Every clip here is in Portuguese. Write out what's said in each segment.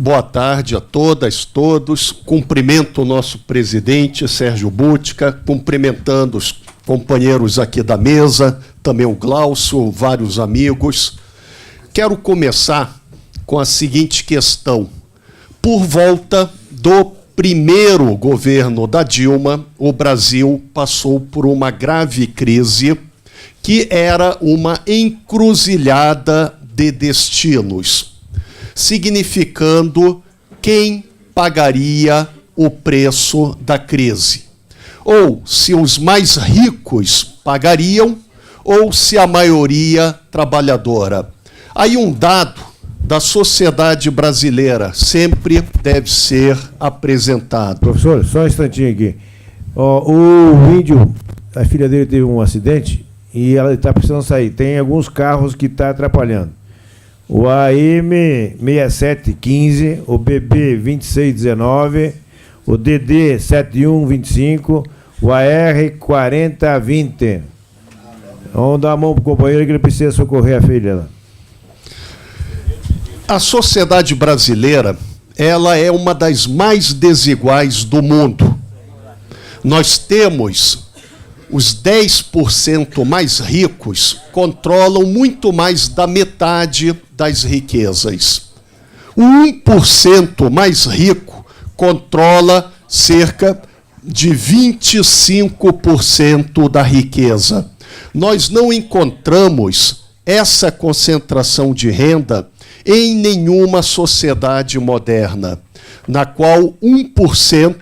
Boa tarde a todas, todos. Cumprimento o nosso presidente, Sérgio Bútica, cumprimentando os companheiros aqui da mesa, também o Glaucio, vários amigos. Quero começar com a seguinte questão. Por volta do primeiro governo da Dilma, o Brasil passou por uma grave crise que era uma encruzilhada de destinos, significando quem pagaria o preço da crise. Ou se os mais ricos pagariam, ou se a maioria trabalhadora. Aí um dado da sociedade brasileira sempre deve ser apresentado. Professor, só um instantinho aqui. O índio, a filha dele teve um acidente e ela está precisando sair. Tem alguns carros que estão atrapalhando. O AM 6715, o BB 2619, o DD 7125, o AR 4020. Vamos dar a mão para o companheiro que ele precisa socorrer a filha. A sociedade brasileira, ela é uma das mais desiguais do mundo. Nós temos os 10% mais ricos controlam muito mais da metade das riquezas. O 1% mais rico controla cerca de 25% da riqueza. Nós não encontramos essa concentração de renda em nenhuma sociedade moderna, na qual 1%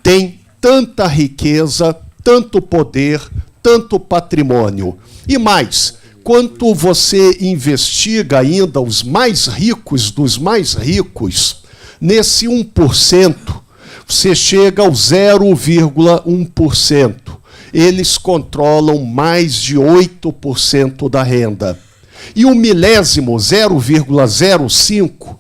tem tanta riqueza, tanto poder, tanto patrimônio. E mais, quanto você investiga ainda os mais ricos dos mais ricos, nesse 1%, você chega ao 0,1%. Eles controlam mais de 8% da renda. E o milésimo, 0,05%,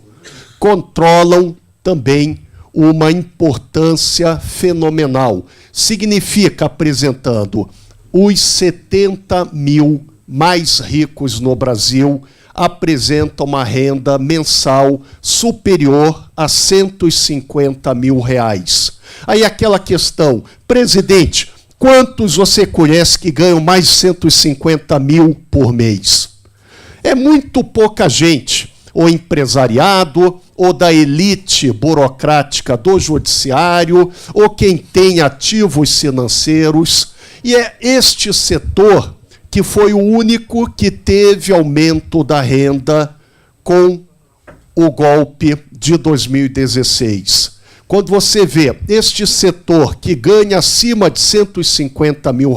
controlam também uma importância fenomenal. Significa, apresentando, os 70 mil mais ricos no Brasil apresentam uma renda mensal superior a R$150 mil. Aí aquela questão, presidente, quantos você conhece que ganham mais de 150 mil por mês? É muito pouca gente, ou empresariado, ou da elite burocrática do judiciário, ou quem tem ativos financeiros. E é este setor que foi o único que teve aumento da renda com o golpe de 2016. Quando você vê este setor que ganha acima de R$150 mil,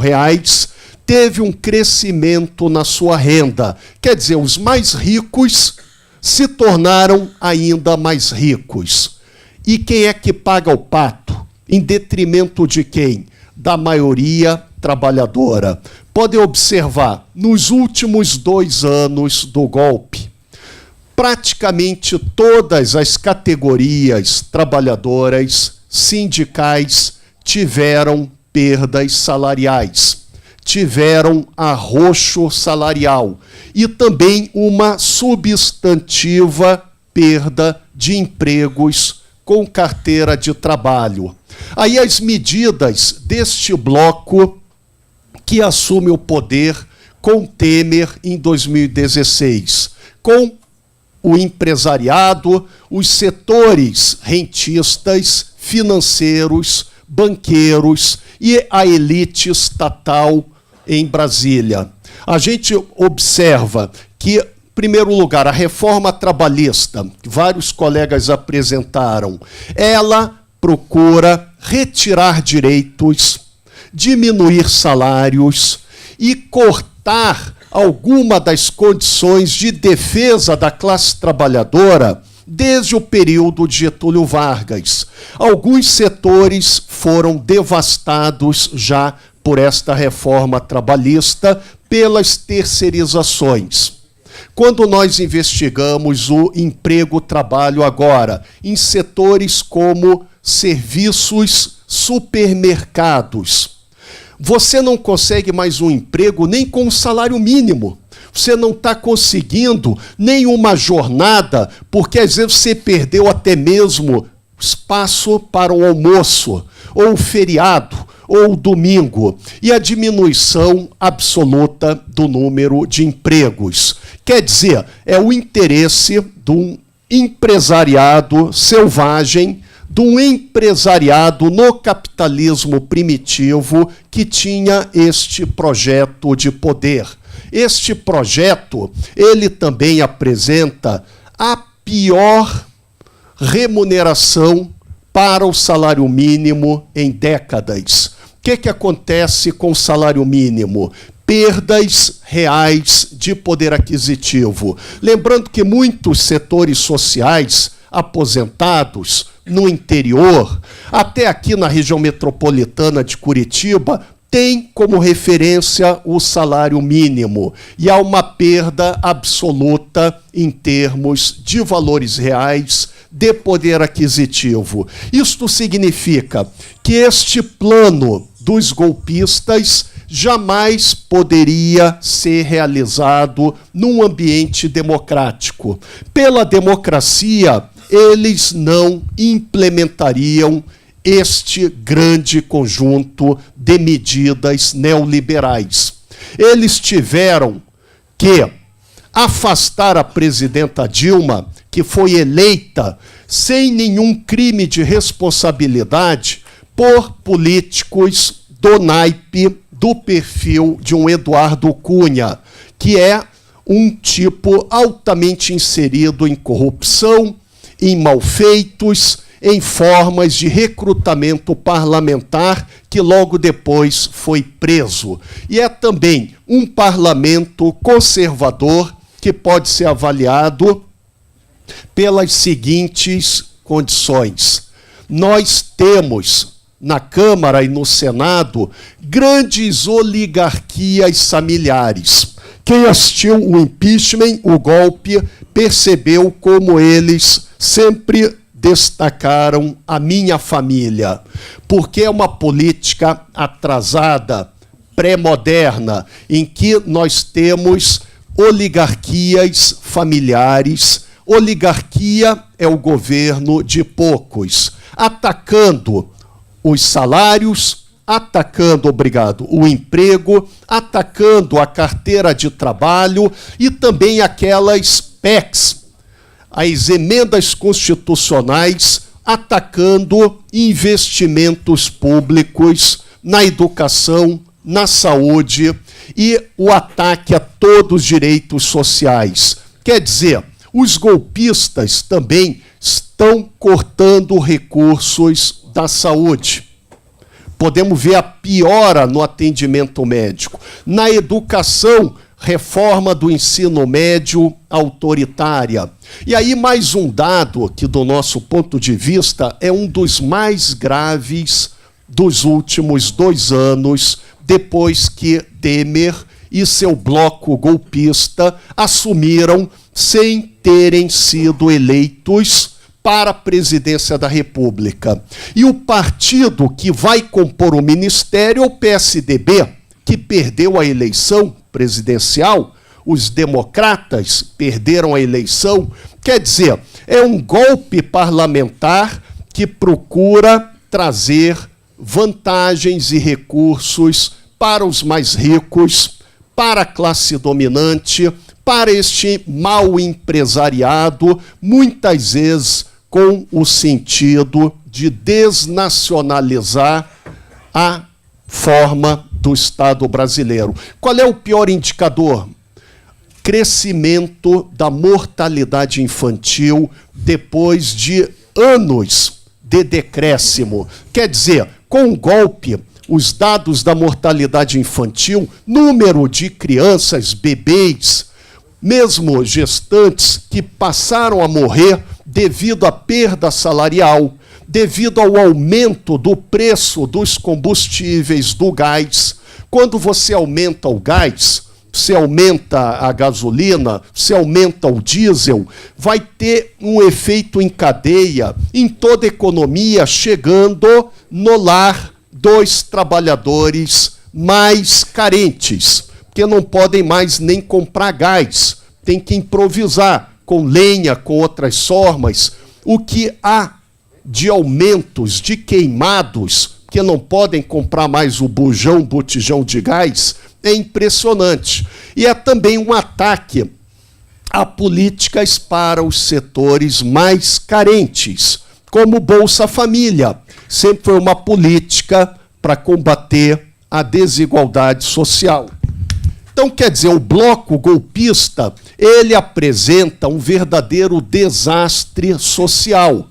teve um crescimento na sua renda. Quer dizer, os mais ricos se tornaram ainda mais ricos. E quem é que paga o pato? Em detrimento de quem? Da maioria trabalhadora. Podem observar, nos últimos 2 anos do golpe, praticamente todas as categorias trabalhadoras, sindicais, tiveram perdas salariais, tiveram arroxo salarial e também uma substantiva perda de empregos com carteira de trabalho. Aí as medidas deste bloco que assume o poder com Temer em 2016, com o empresariado, os setores rentistas, financeiros, banqueiros e a elite estatal em Brasília. A gente observa que, em primeiro lugar, a reforma trabalhista, que vários colegas apresentaram, ela procura retirar direitos, diminuir salários e cortar alguma das condições de defesa da classe trabalhadora desde o período de Getúlio Vargas. Alguns setores foram devastados já por esta reforma trabalhista pelas terceirizações. Quando nós investigamos o emprego-trabalho agora, em setores como serviços, supermercados, você não consegue mais um emprego nem com um salário mínimo. você não está conseguindo nenhuma jornada, porque às vezes você perdeu até mesmo espaço para o almoço, ou o feriado, ou o domingo, e a diminuição absoluta do número de empregos. Quer dizer, é o interesse de um empresariado selvagem, de um empresariado no capitalismo primitivo que tinha este projeto de poder. Este projeto, ele também apresenta a pior remuneração para o salário mínimo em décadas. O que acontece com o salário mínimo? Perdas reais de poder aquisitivo. Lembrando que muitos setores sociais, aposentados, no interior, até aqui na região metropolitana de Curitiba, tem como referência o salário mínimo. E há uma perda absoluta em termos de valores reais de poder aquisitivo. Isto significa que este plano dos golpistas jamais poderia ser realizado num ambiente democrático. Pela democracia, eles não implementariam este grande conjunto de medidas neoliberais. Eles tiveram que afastar a presidenta Dilma, que foi eleita sem nenhum crime de responsabilidade por políticos do naipe, do perfil de um Eduardo Cunha, que é um tipo altamente inserido em corrupção, em malfeitos, em formas de recrutamento parlamentar, que logo depois foi preso. E é também um parlamento conservador que pode ser avaliado pelas seguintes condições. Nós temos na Câmara e no Senado grandes oligarquias familiares. Quem assistiu o impeachment, o golpe, percebeu como eles sempre destacaram a minha família, porque é uma política atrasada, pré-moderna, em que nós temos oligarquias familiares. Oligarquia é o governo de poucos, atacando os salários, atacando, o emprego, atacando a carteira de trabalho e também aquelas PECs, as emendas constitucionais, atacando investimentos públicos na educação, na saúde e o ataque a todos os direitos sociais. Quer dizer, os golpistas também estão cortando recursos da saúde. Podemos ver a piora no atendimento médico. Na educação, reforma do ensino médio autoritária. E aí mais um dado que, do nosso ponto de vista, é um dos mais graves dos últimos 2 anos, depois que Temer e seu bloco golpista assumiram sem terem sido eleitos para a presidência da República. E o partido que vai compor o ministério é o PSDB, que perdeu a eleição presidencial. Os democratas perderam a eleição. Quer dizer, é um golpe parlamentar que procura trazer vantagens e recursos para os mais ricos, para a classe dominante, para este mau empresariado, muitas vezes com o sentido de desnacionalizar a forma do Estado brasileiro. Qual é o pior indicador? Crescimento da mortalidade infantil depois de anos de decréscimo. Quer dizer, com o golpe, os dados da mortalidade infantil, número de crianças, bebês, mesmo gestantes, que passaram a morrer devido à perda salarial, devido ao aumento do preço dos combustíveis, do gás. Quando você aumenta o gás, você aumenta a gasolina, você aumenta o diesel, vai ter um efeito em cadeia em toda a economia, chegando no lar dos trabalhadores mais carentes. porque não podem mais nem comprar gás, tem que improvisar com lenha, com outras formas. O que há de aumentos, de queimados, que não podem comprar mais o botijão de gás, é impressionante. E é também um ataque a políticas para os setores mais carentes, como Bolsa Família. Sempre foi uma política para combater a desigualdade social. Então, quer dizer, o bloco golpista, ele apresenta um verdadeiro desastre social.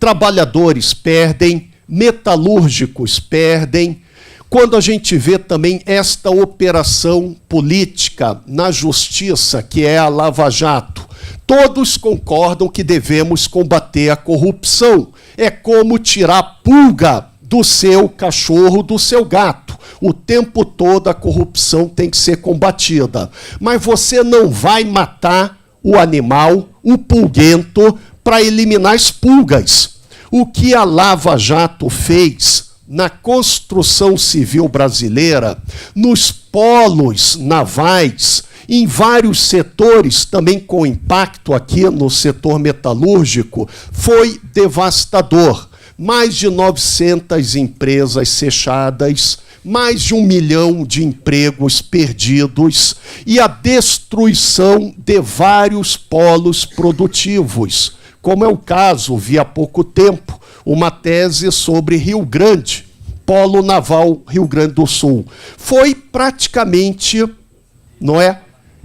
Trabalhadores perdem, metalúrgicos perdem. Quando a gente vê também esta operação política na justiça, que é a Lava Jato, todos concordam que devemos combater a corrupção. É como tirar pulga do seu cachorro, do seu gato. O tempo todo a corrupção tem que ser combatida. Mas você não vai matar o animal, o pulguento, para eliminar as pulgas. O que a Lava Jato fez na construção civil brasileira, nos polos navais, em vários setores, também com impacto aqui no setor metalúrgico, foi devastador. Mais de 900 empresas fechadas, mais de 1 milhão de empregos perdidos e a destruição de vários polos produtivos, como é o caso, vi há pouco tempo, uma tese sobre Rio Grande, Polo Naval Rio Grande do Sul. Foi praticamente,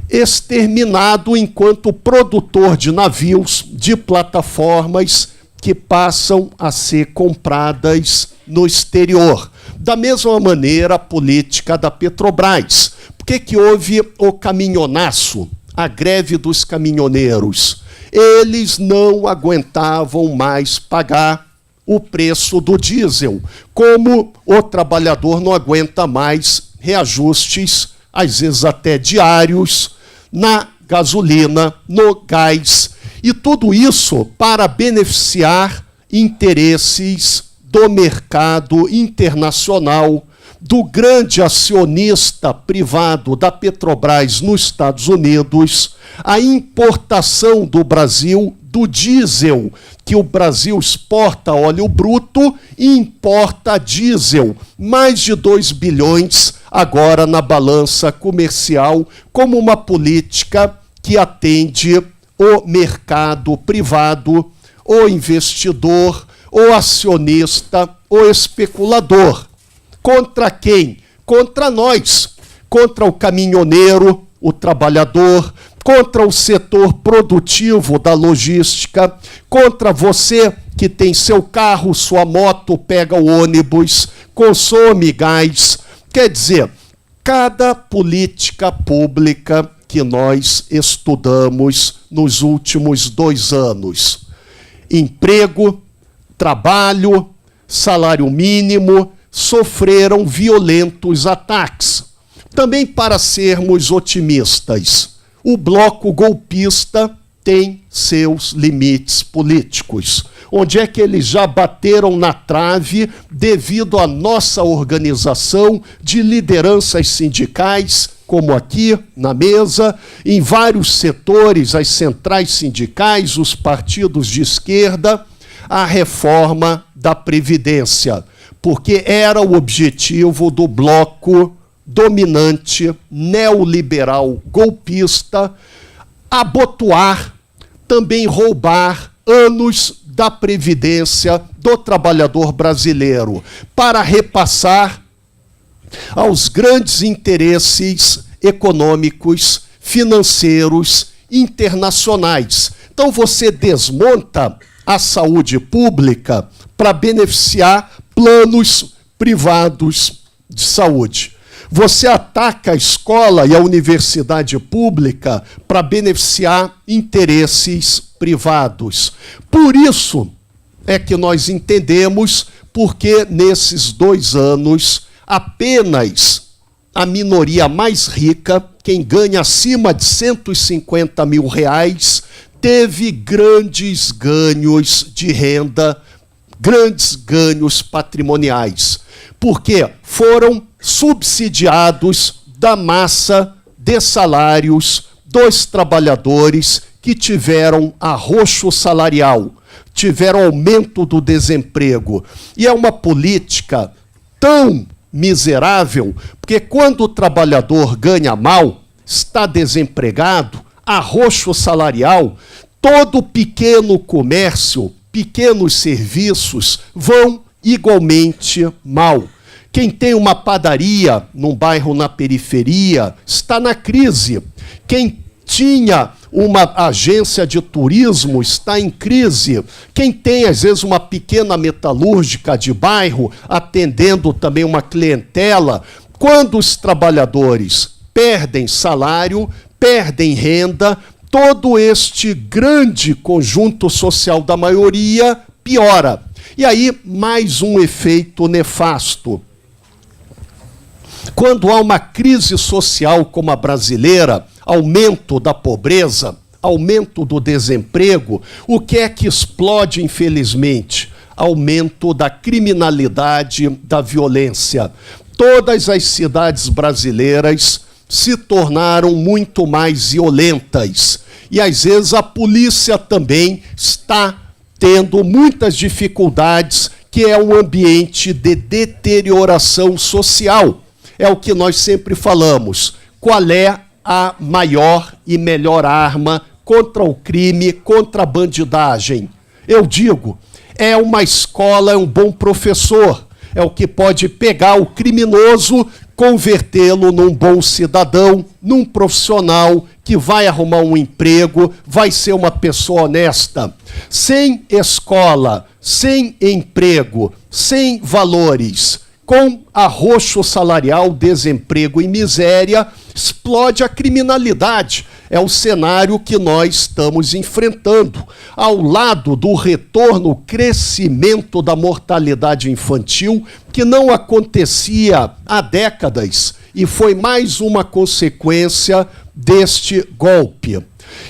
exterminado enquanto produtor de navios, de plataformas que passam a ser compradas no exterior. Da mesma maneira, a política da Petrobras. Por que houve o caminhonaço, a greve dos caminhoneiros? Eles não aguentavam mais pagar o preço do diesel, como o trabalhador não aguenta mais reajustes, às vezes até diários, na gasolina, no gás, e tudo isso para beneficiar interesses do mercado internacional, do grande acionista privado da Petrobras nos Estados Unidos, a importação do Brasil do diesel, que o Brasil exporta óleo bruto e importa diesel, mais de 2 bilhões agora na balança comercial, como uma política que atende o mercado privado, o investidor, o acionista, o especulador. Contra quem? Contra nós, contra o caminhoneiro, o trabalhador, contra o setor produtivo da logística, contra você que tem seu carro, sua moto, pega o ônibus, consome gás. Quer dizer, cada política pública que nós estudamos nos últimos 2 anos, emprego, trabalho, salário mínimo, sofreram violentos ataques. Também para sermos otimistas, o bloco golpista tem seus limites políticos. Onde é que eles já bateram na trave devido à nossa organização de lideranças sindicais, como aqui na mesa, em vários setores, as centrais sindicais, os partidos de esquerda, a reforma da Previdência, porque era o objetivo do bloco dominante, neoliberal, golpista, abotoar, também roubar anos da Previdência do trabalhador brasileiro, para repassar aos grandes interesses econômicos, financeiros, internacionais. Então você desmonta a saúde pública para beneficiar planos privados de saúde. Você ataca a escola e a universidade pública para beneficiar interesses privados. Por isso é que nós entendemos porque nesses 2 anos apenas a minoria mais rica, quem ganha acima de R$150 mil, teve grandes ganhos de renda, grandes ganhos patrimoniais, porque foram subsidiados da massa de salários dos trabalhadores que tiveram arroxo salarial, tiveram aumento do desemprego. E é uma política tão miserável, porque quando o trabalhador ganha mal, está desempregado, arroxo salarial, todo pequeno comércio, pequenos serviços vão igualmente mal. Quem tem uma padaria num bairro na periferia está na crise. Quem tinha uma agência de turismo está em crise. Quem tem, às vezes, uma pequena metalúrgica de bairro, atendendo também uma clientela, quando os trabalhadores perdem salário, perdem renda, todo este grande conjunto social da maioria piora. E aí, mais um efeito nefasto. Quando há uma crise social como a brasileira, aumento da pobreza, aumento do desemprego, o que é que explode, infelizmente? Aumento da criminalidade, da violência. Todas as cidades brasileiras se tornaram muito mais violentas. E, às vezes, a polícia também está tendo muitas dificuldades, que é um ambiente de deterioração social. É o que nós sempre falamos. Qual é a maior e melhor arma contra o crime, contra a bandidagem? Eu digo, é uma escola, é um bom professor. É o que pode pegar o criminoso, convertê-lo num bom cidadão, num profissional que vai arrumar um emprego, vai ser uma pessoa honesta. Sem escola, sem emprego, sem valores, com arroxo salarial, desemprego e miséria, explode a criminalidade. É o cenário que nós estamos enfrentando. Ao lado do retorno, crescimento da mortalidade infantil, que não acontecia há décadas, e foi mais uma consequência deste golpe.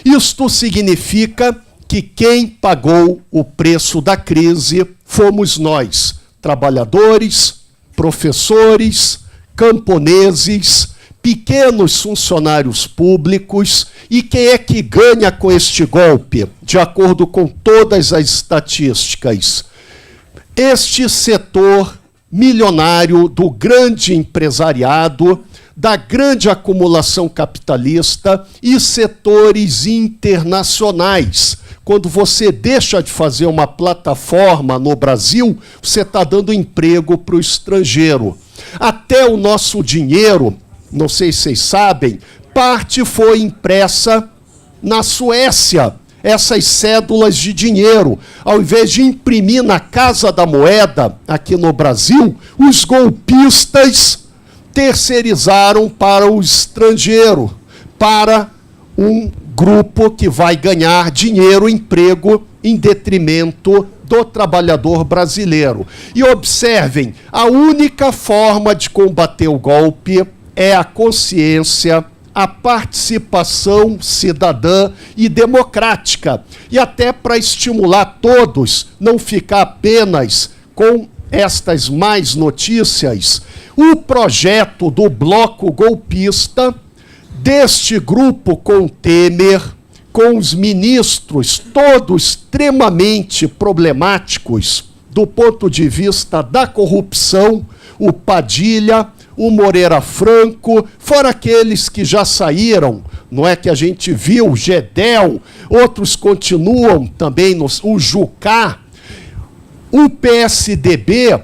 Isto significa que quem pagou o preço da crise fomos nós, trabalhadores, professores, camponeses, pequenos funcionários públicos. E quem é que ganha com este golpe? De acordo com todas as estatísticas, este setor milionário do grande empresariado, da grande acumulação capitalista e setores internacionais. Quando você deixa de fazer uma plataforma no Brasil, você está dando emprego para o estrangeiro. Até o nosso dinheiro, não sei se vocês sabem, parte foi impressa na Suécia. Essas cédulas de dinheiro, ao invés de imprimir na Casa da Moeda, aqui no Brasil, os golpistas terceirizaram para o estrangeiro, para um grupo que vai ganhar dinheiro, emprego, em detrimento do trabalhador brasileiro. E observem, a única forma de combater o golpe é a consciência, a participação cidadã e democrática. E até para estimular todos, não ficar apenas com estas más notícias, o projeto do bloco golpista, deste grupo com Temer, com os ministros todos extremamente problemáticos do ponto de vista da corrupção, o Padilha, o Moreira Franco, fora aqueles que já saíram, não é que a gente viu, Gedel, outros continuam também, o Jucá, o PSDB,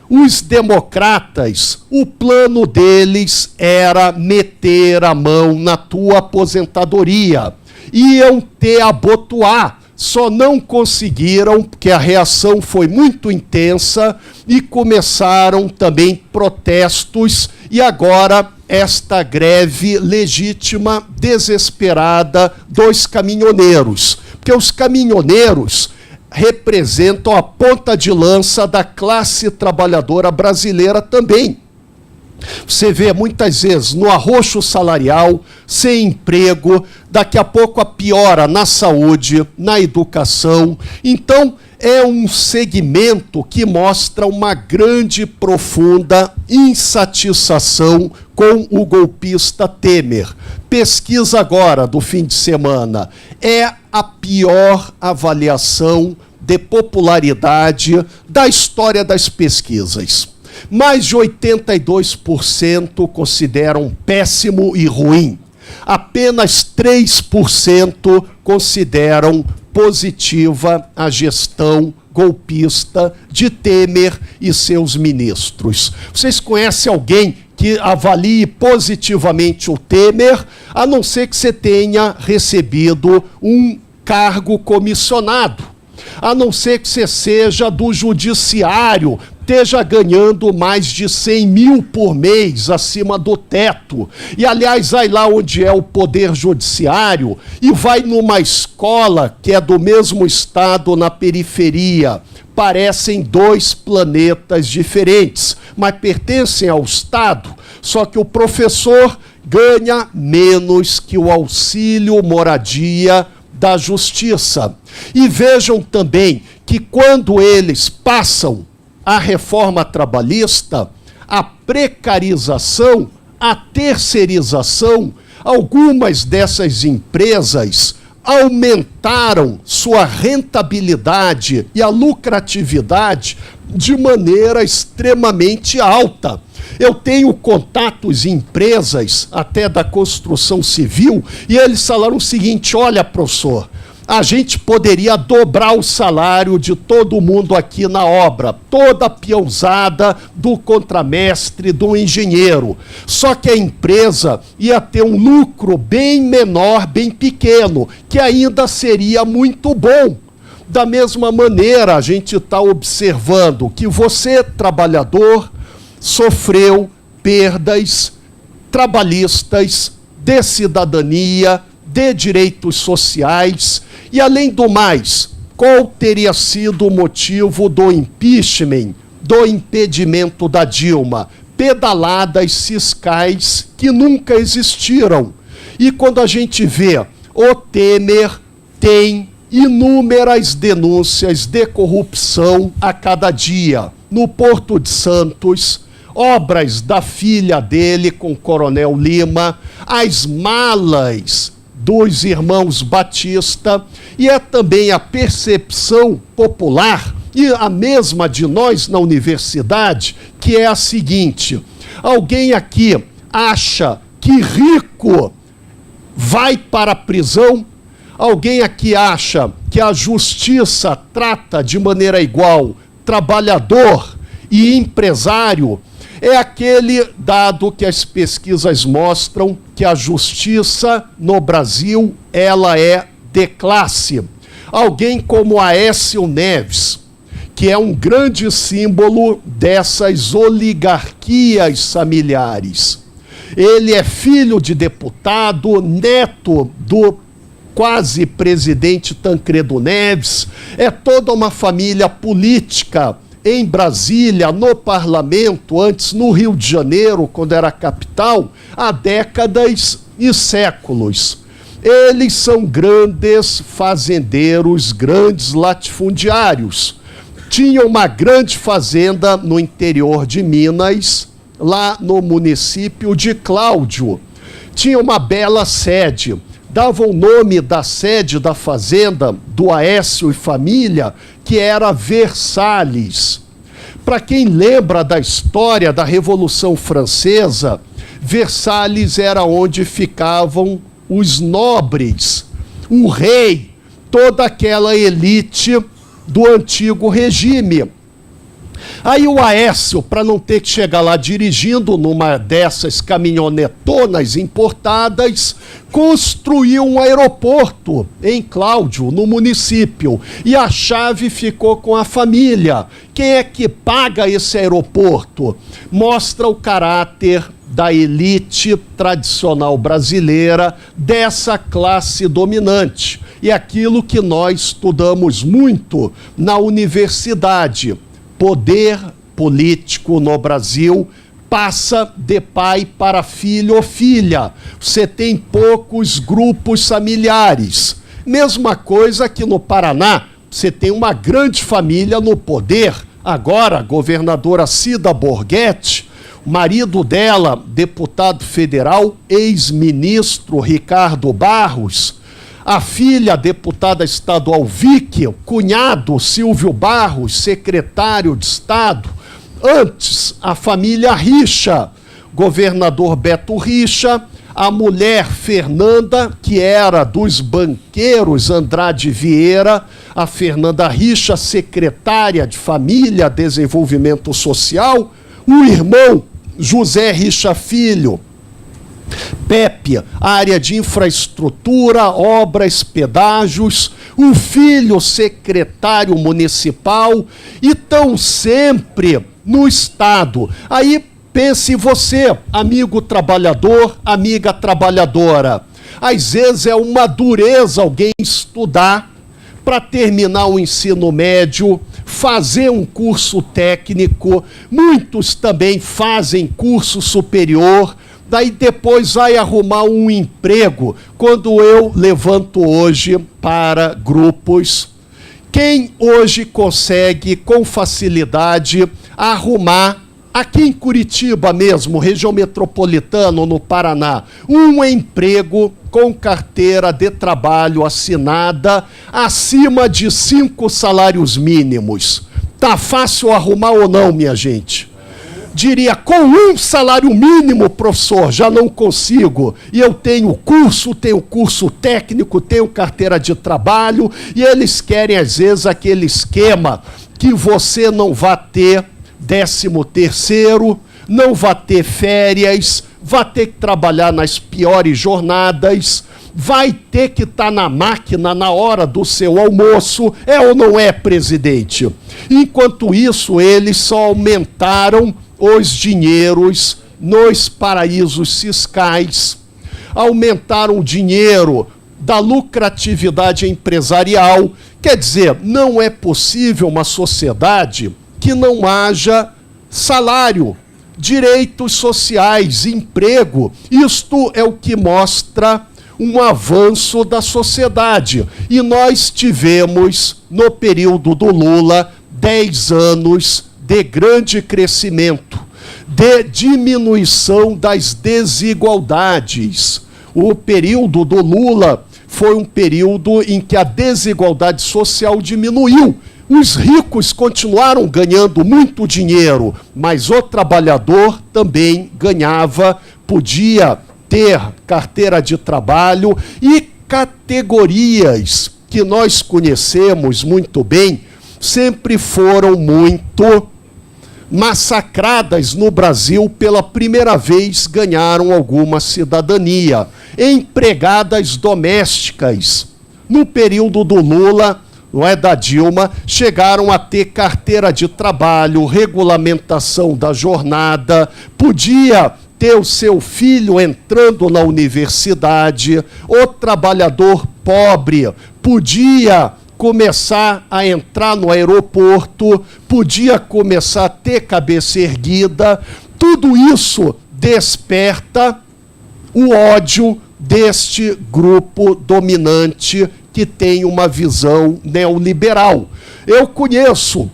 os democratas, o plano deles era meter a mão na tua aposentadoria. Iam te abotoar, só não conseguiram, porque a reação foi muito intensa e começaram também protestos e agora esta greve legítima, desesperada dos caminhoneiros. Porque os caminhoneiros representam a ponta de lança da classe trabalhadora brasileira também. Você vê muitas vezes no arroxo salarial, sem emprego, daqui a pouco a piora na saúde, na educação. Então, é um segmento que mostra uma grande, profunda insatisfação com o golpista Temer. Pesquisa agora do fim de semana é a pior avaliação de popularidade da história das pesquisas. Mais de 82% consideram péssimo e ruim. Apenas 3% consideram positiva a gestão golpista de Temer e seus ministros. Vocês conhecem alguém que avalie positivamente o Temer, a não ser que você tenha recebido um cargo comissionado, a não ser que você seja do judiciário, esteja ganhando mais de 100 mil por mês acima do teto. E, aliás, vai lá onde é o Poder Judiciário e vai numa escola que é do mesmo estado na periferia. Parecem dois planetas diferentes, mas pertencem ao Estado, só que o professor ganha menos que o auxílio moradia da Justiça. E vejam também que quando eles passam a reforma trabalhista, a precarização, a terceirização, algumas dessas empresas aumentaram sua rentabilidade e a lucratividade de maneira extremamente alta. Eu tenho contatos em empresas, até da construção civil, e eles falaram o seguinte: olha, professor, a gente poderia dobrar o salário de todo mundo aqui na obra, toda a peãozada do contramestre, do engenheiro. Só que a empresa ia ter um lucro bem menor, bem pequeno, que ainda seria muito bom. Da mesma maneira, a gente está observando que você, trabalhador, sofreu perdas trabalhistas, de cidadania, de direitos sociais. E, além do mais, qual teria sido o motivo do impeachment, do impedimento da Dilma? Pedaladas fiscais que nunca existiram. E quando a gente vê, o Temer tem inúmeras denúncias de corrupção a cada dia. No Porto de Santos, obras da filha dele com o Coronel Lima, as malas dos irmãos Batista, e é também a percepção popular, e a mesma de nós na universidade, que é a seguinte: alguém aqui acha que rico vai para a prisão? Alguém aqui acha que a justiça trata de maneira igual trabalhador e empresário? É aquele dado que as pesquisas mostram, que a justiça no Brasil, ela é de classe. Alguém como Aécio Neves, que é um grande símbolo dessas oligarquias familiares. Ele é filho de deputado, neto do quase presidente Tancredo Neves, é toda uma família política em Brasília, no parlamento, antes no Rio de Janeiro, quando era capital, há décadas e séculos. Eles são grandes fazendeiros, grandes latifundiários. Tinha uma grande fazenda no interior de Minas, lá no município de Cláudio. Tinha uma bela sede. Dava o nome da sede da fazenda do Aécio e família, que era Versalhes. Para quem lembra da história da Revolução Francesa, Versalhes era onde ficavam os nobres, o rei, toda aquela elite do antigo regime. Aí o Aécio, para não ter que chegar lá dirigindo numa dessas caminhonetonas importadas, construiu um aeroporto em Cláudio, no município, e a chave ficou com a família. Quem é que paga esse aeroporto? Mostra o caráter da elite tradicional brasileira, dessa classe dominante. E aquilo que nós estudamos muito na universidade: poder político no Brasil passa de pai para filho ou filha. Você tem poucos grupos familiares. Mesma coisa que no Paraná, você tem uma grande família no poder. Agora, a governadora Cida Borghetti, o marido dela, deputado federal, ex-ministro Ricardo Barros, a filha, deputada estadual Vicky, o cunhado Silvio Barros, secretário de Estado. Antes, a família Richa, governador Beto Richa, a mulher Fernanda, que era dos banqueiros Andrade Vieira, a Fernanda Richa, secretária de Família e Desenvolvimento Social, o irmão José Richa Filho, Pepe, área de infraestrutura, obras, pedágios, o filho secretário municipal, e estão sempre no Estado. Aí pense você, amigo trabalhador, amiga trabalhadora. Às vezes é uma dureza alguém estudar para terminar o ensino médio, fazer um curso técnico, muitos também fazem curso superior, daí depois vai arrumar um emprego. Quando eu levanto hoje para grupos, quem hoje consegue com facilidade arrumar, aqui em Curitiba mesmo, região metropolitana ou no Paraná, um emprego com carteira de trabalho assinada acima de 5 salários mínimos? Tá fácil arrumar ou não, minha gente? Diria, com um salário mínimo, professor, já não consigo. E eu tenho curso técnico, tenho carteira de trabalho, e eles querem, às vezes, aquele esquema que você não vai ter 13º, não vai ter férias, vai ter que trabalhar nas piores jornadas, vai ter que estar na máquina na hora do seu almoço. É ou não é, presidente? Enquanto isso, eles só aumentaram os dinheiros nos paraísos fiscais, aumentaram o dinheiro da lucratividade empresarial. Quer dizer, não é possível uma sociedade que não haja salário, direitos sociais, emprego. Isto é o que mostra um avanço da sociedade. E nós tivemos, no período do Lula, 10 anos de grande crescimento, de diminuição das desigualdades. O período do Lula foi um período em que a desigualdade social diminuiu. Os ricos continuaram ganhando muito dinheiro, mas o trabalhador também ganhava, podia ter carteira de trabalho, e categorias que nós conhecemos muito bem sempre foram muito massacradas no Brasil. Pela primeira vez ganharam alguma cidadania. Empregadas domésticas, no período do Lula, não é, da Dilma, chegaram a ter carteira de trabalho, regulamentação da jornada, podia ter o seu filho entrando na universidade, o trabalhador pobre podia começar a entrar no aeroporto, podia começar a ter cabeça erguida. Tudo isso desperta o ódio deste grupo dominante que tem uma visão neoliberal. Eu conheço,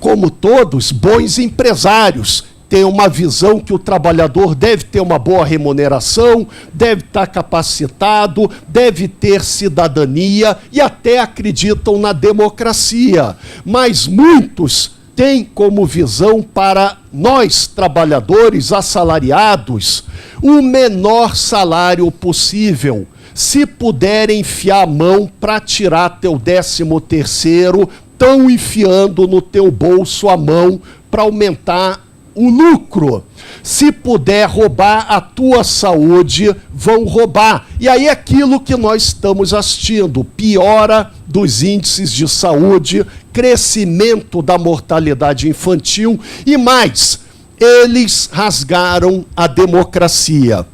como todos, bons empresários, tem uma visão que o trabalhador deve ter uma boa remuneração, deve estar capacitado, deve ter cidadania, e até acreditam na democracia. Mas muitos têm como visão para nós, trabalhadores assalariados, o menor salário possível. Se puderem enfiar a mão para tirar teu 13º, estão enfiando no teu bolso a mão para aumentar o lucro. Se puder roubar a tua saúde, vão roubar. E aí aquilo que nós estamos assistindo, piora dos índices de saúde, crescimento da mortalidade infantil e mais, eles rasgaram a democracia.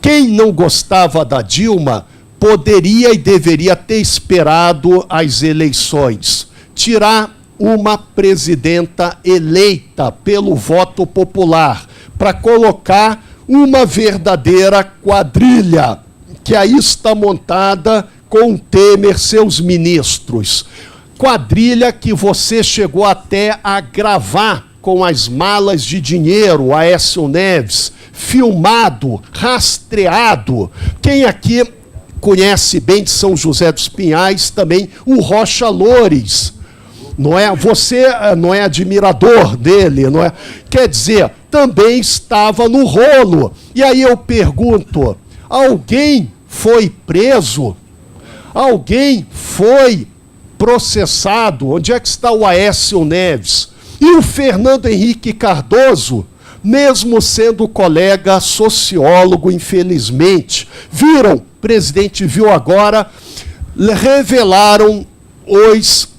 Quem não gostava da Dilma poderia e deveria ter esperado as eleições, tirar uma presidenta eleita pelo voto popular, para colocar uma verdadeira quadrilha, que aí está montada com Temer, seus ministros. quadrilha que você chegou até a gravar com as malas de dinheiro, Aécio Neves, filmado, rastreado. Quem aqui conhece bem de São José dos Pinhais também o Rocha Loures, não é? Você não é admirador dele, não é? Quer dizer, também estava no rolo. E aí eu pergunto, alguém foi preso? Alguém foi processado? Onde é que está o Aécio Neves? E o Fernando Henrique Cardoso, mesmo sendo colega sociólogo, infelizmente, viram, o presidente viu agora, revelaram os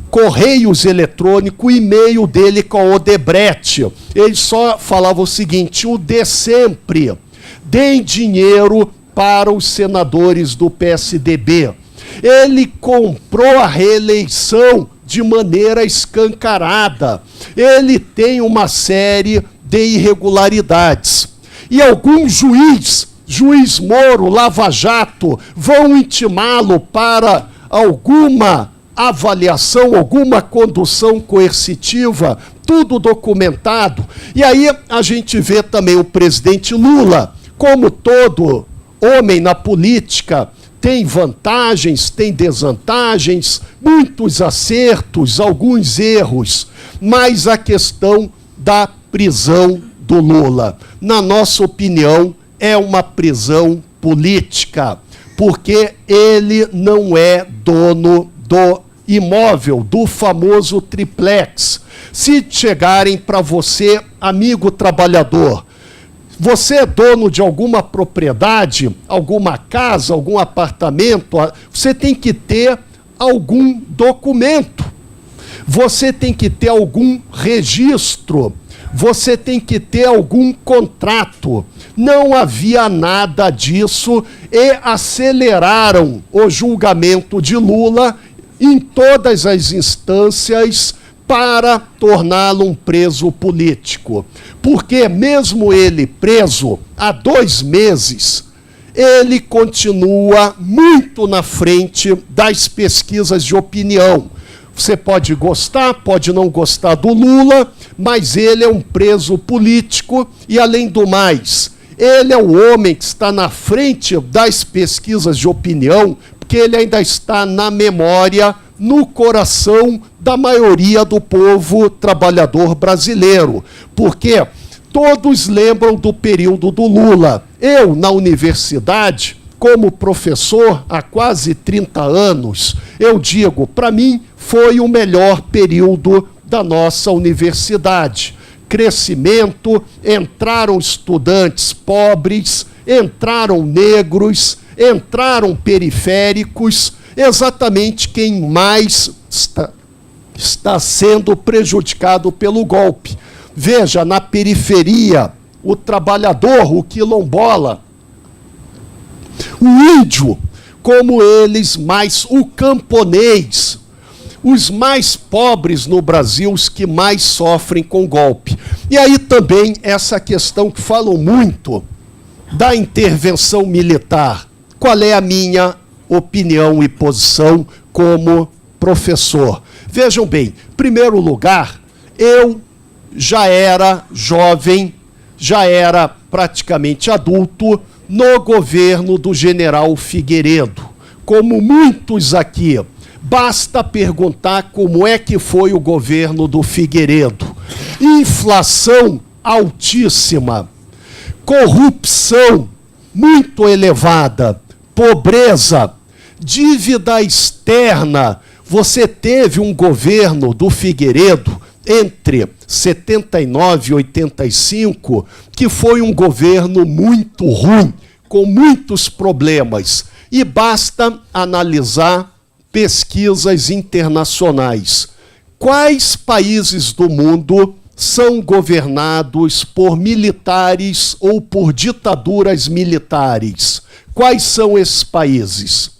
correios eletrônicos, o e-mail dele com a Odebrecht. Ele só falava o seguinte: o de sempre, deem dinheiro para os senadores do PSDB. Ele comprou a reeleição de maneira escancarada. Ele tem uma série de irregularidades. E algum juiz Moro, Lava Jato, vão intimá-lo para alguma avaliação, alguma condução coercitiva, tudo documentado. E aí a gente vê também o presidente Lula, como todo homem na política, tem vantagens, tem desvantagens, muitos acertos, alguns erros, mas a questão da prisão do Lula, na nossa opinião, é uma prisão política, porque ele não é dono do imóvel, do famoso triplex. Se chegarem para você, amigo trabalhador, você é dono de alguma propriedade, alguma casa, algum apartamento, você tem que ter algum documento, você tem que ter algum registro, você tem que ter algum contrato. Não havia nada disso e aceleraram o julgamento de Lula em todas as instâncias para torná-lo um preso político. Porque mesmo ele preso há 2 meses, ele continua muito na frente das pesquisas de opinião. Você pode gostar, pode não gostar do Lula, mas ele é um preso político e, além do mais, ele é o homem que está na frente das pesquisas de opinião, porque ele ainda está na memória, no coração da maioria do povo trabalhador brasileiro. Porque todos lembram do período do Lula. Eu, na universidade, como professor há quase 30 anos, eu digo, para mim, foi o melhor período da nossa universidade. Crescimento, entraram estudantes pobres, entraram negros, entraram periféricos, exatamente quem mais está sendo prejudicado pelo golpe. Veja, na periferia, o trabalhador, o quilombola, o índio, como eles, mais o camponês, os mais pobres no Brasil, os que mais sofrem com golpe. E aí também essa questão que falam muito da intervenção militar. Qual é a minha opinião e posição como professor? Vejam bem, em primeiro lugar, eu já era jovem, já era praticamente adulto no governo do general Figueiredo. Como muitos aqui, basta perguntar como é que foi o governo do Figueiredo. Inflação altíssima, corrupção muito elevada, pobreza, dívida externa. Você teve um governo do Figueiredo entre 79 e 85, que foi um governo muito ruim, com muitos problemas. E basta analisar pesquisas internacionais. Quais países do mundo são governados por militares ou por ditaduras militares? Quais são esses países?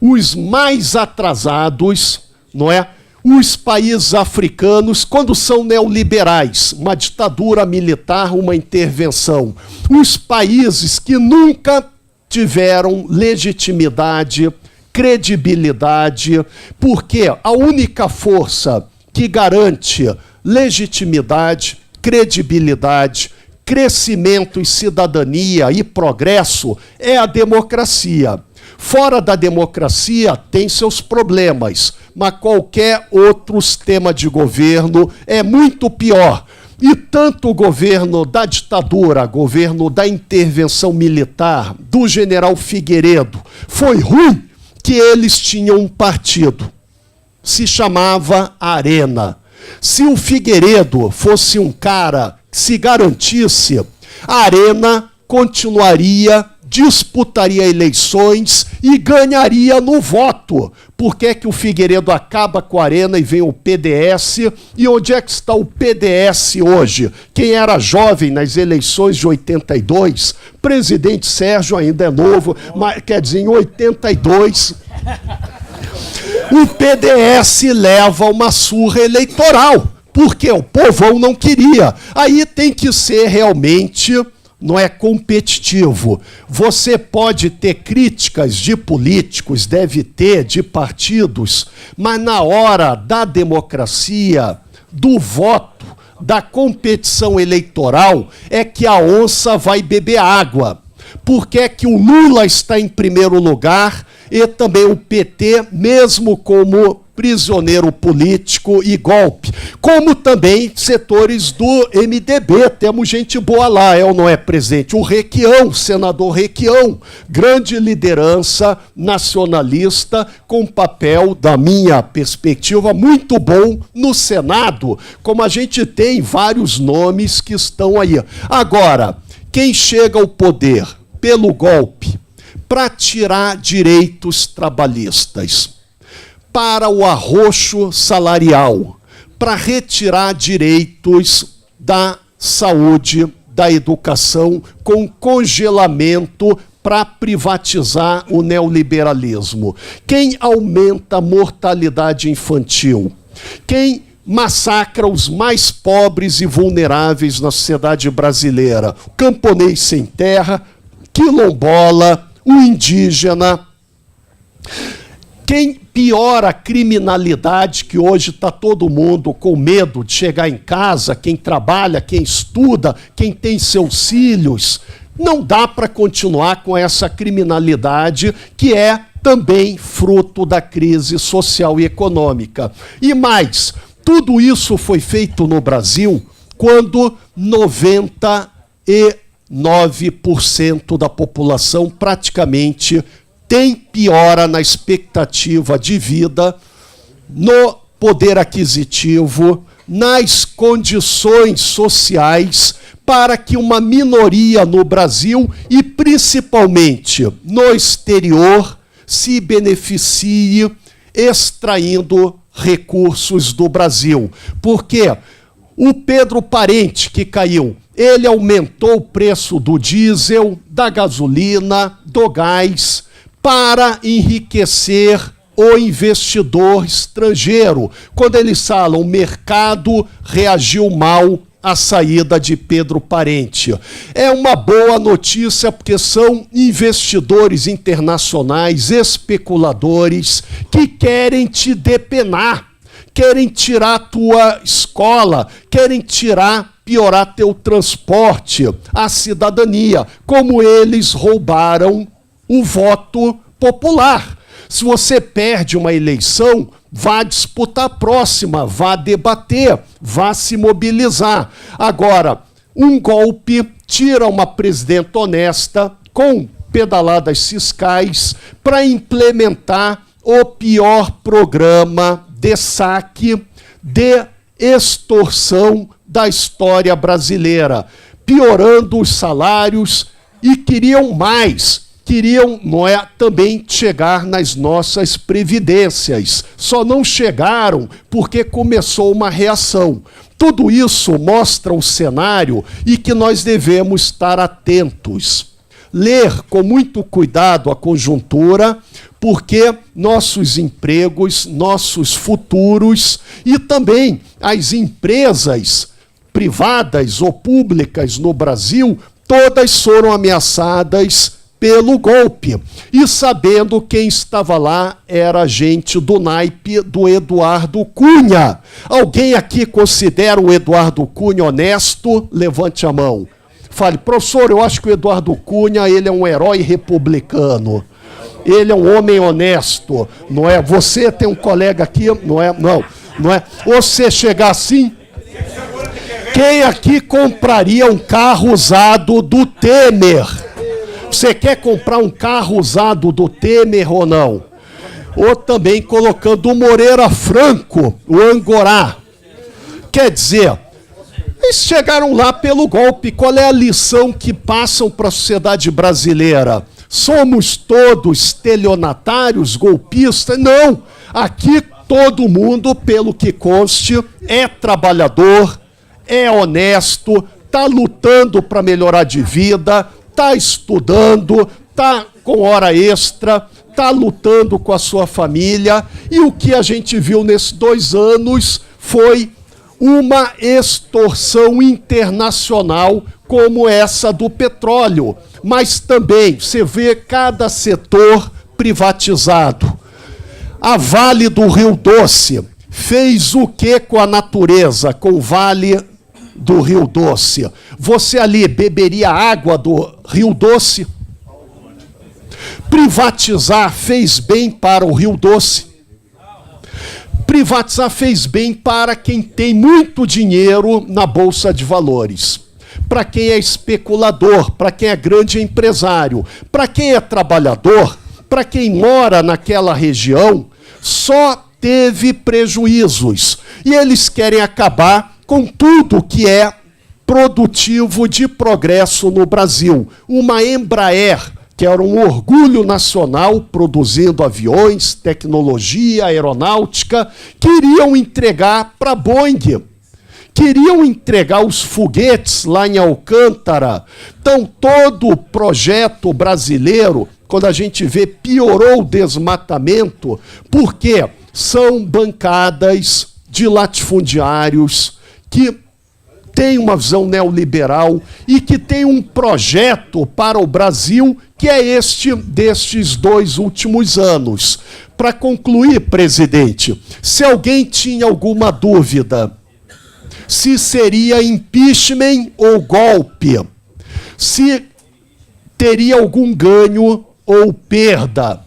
Os mais atrasados, não é? Os países africanos, quando são neoliberais, uma ditadura militar, uma intervenção. Os países que nunca tiveram legitimidade, credibilidade, porque a única força que garante legitimidade, credibilidade, crescimento e cidadania e progresso é a democracia. Fora da democracia tem seus problemas, mas qualquer outro sistema de governo é muito pior. E tanto o governo da ditadura, governo da intervenção militar, do general Figueiredo, foi ruim que eles tinham um partido. Se chamava Arena. Se o Figueiredo fosse um cara que se garantisse, a Arena continuaria, disputaria eleições e ganharia no voto. Por que que o Figueiredo acaba com a Arena e vem o PDS? E onde é que está o PDS hoje? Quem era jovem nas eleições de 82, presidente Sérgio ainda é novo, mas, quer dizer, em 82... o PDS leva uma surra eleitoral, porque o povão não queria. Aí tem que ser realmente, não é competitivo. Você pode ter críticas de políticos, deve ter, de partidos, mas na hora da democracia, do voto, da competição eleitoral, é que a onça vai beber água. Por que é que o Lula está em primeiro lugar e também o PT, mesmo como prisioneiro político e golpe? Como também setores do MDB, temos gente boa lá, é ou não é, presidente? O Requião, senador Requião, grande liderança nacionalista, com papel, da minha perspectiva, muito bom no Senado, como a gente tem vários nomes que estão aí. Agora, quem chega ao poder pelo golpe, para tirar direitos trabalhistas, para o arroxo salarial, para retirar direitos da saúde, da educação, com congelamento para privatizar o neoliberalismo. Quem aumenta a mortalidade infantil? Quem massacra os mais pobres e vulneráveis na sociedade brasileira? O camponês sem terra, quilombola, o indígena. Quem piora a criminalidade, que hoje está todo mundo com medo de chegar em casa, quem trabalha, quem estuda, quem tem seus filhos, não dá para continuar com essa criminalidade que é também fruto da crise social e econômica. E mais, tudo isso foi feito no Brasil quando 99% da população praticamente tem piora na expectativa de vida, no poder aquisitivo, nas condições sociais, para que uma minoria no Brasil e principalmente no exterior se beneficie extraindo recursos do Brasil. Porque o Pedro Parente, que caiu, ele aumentou o preço do diesel, da gasolina, do gás, para enriquecer o investidor estrangeiro. Quando eles falam, o mercado reagiu mal à saída de Pedro Parente. É uma boa notícia, porque são investidores internacionais, especuladores, que querem te depenar, querem tirar a tua escola, querem piorar teu transporte, a cidadania, como eles roubaram o voto popular. Se você perde uma eleição, vá disputar a próxima, vá debater, vá se mobilizar. Agora, um golpe tira uma presidenta honesta com pedaladas fiscais para implementar o pior programa de saque, de extorsão da história brasileira, piorando os salários e queriam mais. Queriam, não é, também chegar nas nossas previdências. Só não chegaram porque começou uma reação. Tudo isso mostra o cenário e que nós devemos estar atentos. Ler com muito cuidado a conjuntura, porque nossos empregos, nossos futuros e também as empresas privadas ou públicas no Brasil, todas foram ameaçadas pelo golpe. E sabendo quem estava lá era gente do naipe do Eduardo Cunha. Alguém aqui considera o Eduardo Cunha honesto? Levante a mão. Fale, professor, eu acho que o Eduardo Cunha ele é um herói republicano. Ele é um homem honesto, não é? Você tem um colega aqui, não é? Não é? Você chegar assim... Quem aqui compraria um carro usado do Temer? Você quer comprar um carro usado do Temer ou não? Ou também colocando o Moreira Franco, o Angorá. Quer dizer, eles chegaram lá pelo golpe. Qual é a lição que passam para a sociedade brasileira? Somos todos estelionatários, golpistas? Não. Aqui todo mundo, pelo que conste, é trabalhador, é honesto, está lutando para melhorar de vida, está estudando, está com hora extra, está lutando com a sua família. E o que a gente viu nesses 2 anos foi uma extorsão internacional como essa do petróleo. Mas também você vê cada setor privatizado. A Vale do Rio Doce fez o que com a natureza, com o Vale do Rio Doce? Você ali beberia água do Rio Doce? Privatizar fez bem para o Rio Doce? Privatizar fez bem para quem tem muito dinheiro na Bolsa de Valores, para quem é especulador, para quem é grande empresário, para quem é trabalhador, para quem mora naquela região, só teve prejuízos. E eles querem acabar com tudo que é produtivo de progresso no Brasil. Uma Embraer, que era um orgulho nacional, produzindo aviões, tecnologia, aeronáutica, queriam entregar para a Boeing. Queriam entregar os foguetes lá em Alcântara. Então, todo o projeto brasileiro, quando a gente vê, piorou o desmatamento, porque são bancadas de latifundiários que têm uma visão neoliberal e que têm um projeto para o Brasil que é este destes 2 últimos anos. Para concluir, presidente, se alguém tinha alguma dúvida se seria impeachment ou golpe, se teria algum ganho ou perda,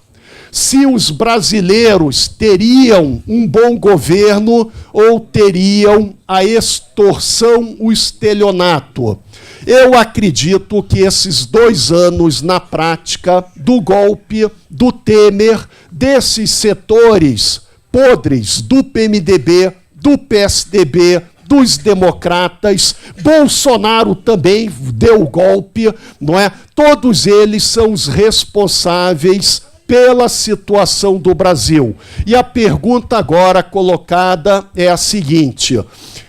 se os brasileiros teriam um bom governo ou teriam a extorsão, o estelionato. Eu acredito que esses 2 anos na prática do golpe, do Temer, desses setores podres do PMDB, do PSDB, dos democratas, Bolsonaro também deu o golpe, não é? Todos eles são os responsáveis pela situação do Brasil. E a pergunta agora colocada é a seguinte: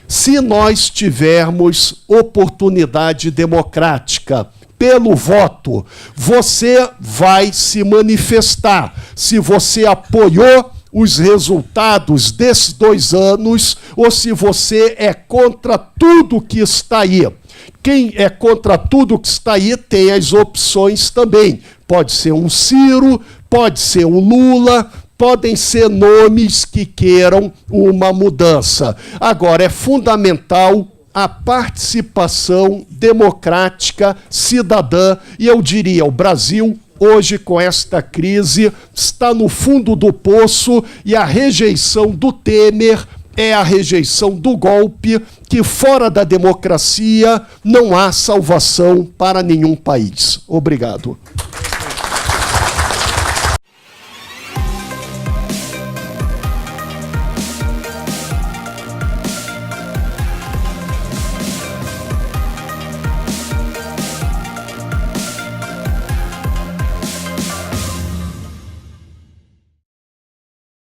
se nós tivermos oportunidade democrática pelo voto, você vai se manifestar se você apoiou os resultados desses 2 anos ou se você é contra tudo que está aí. Quem é contra tudo que está aí tem as opções também. Pode ser um Ciro, pode ser um Lula, podem ser nomes que queiram uma mudança. Agora, é fundamental a participação democrática cidadã, e eu diria, o Brasil hoje, com esta crise, está no fundo do poço, e a rejeição do Temer é a rejeição do golpe, que fora da democracia não há salvação para nenhum país. Obrigado.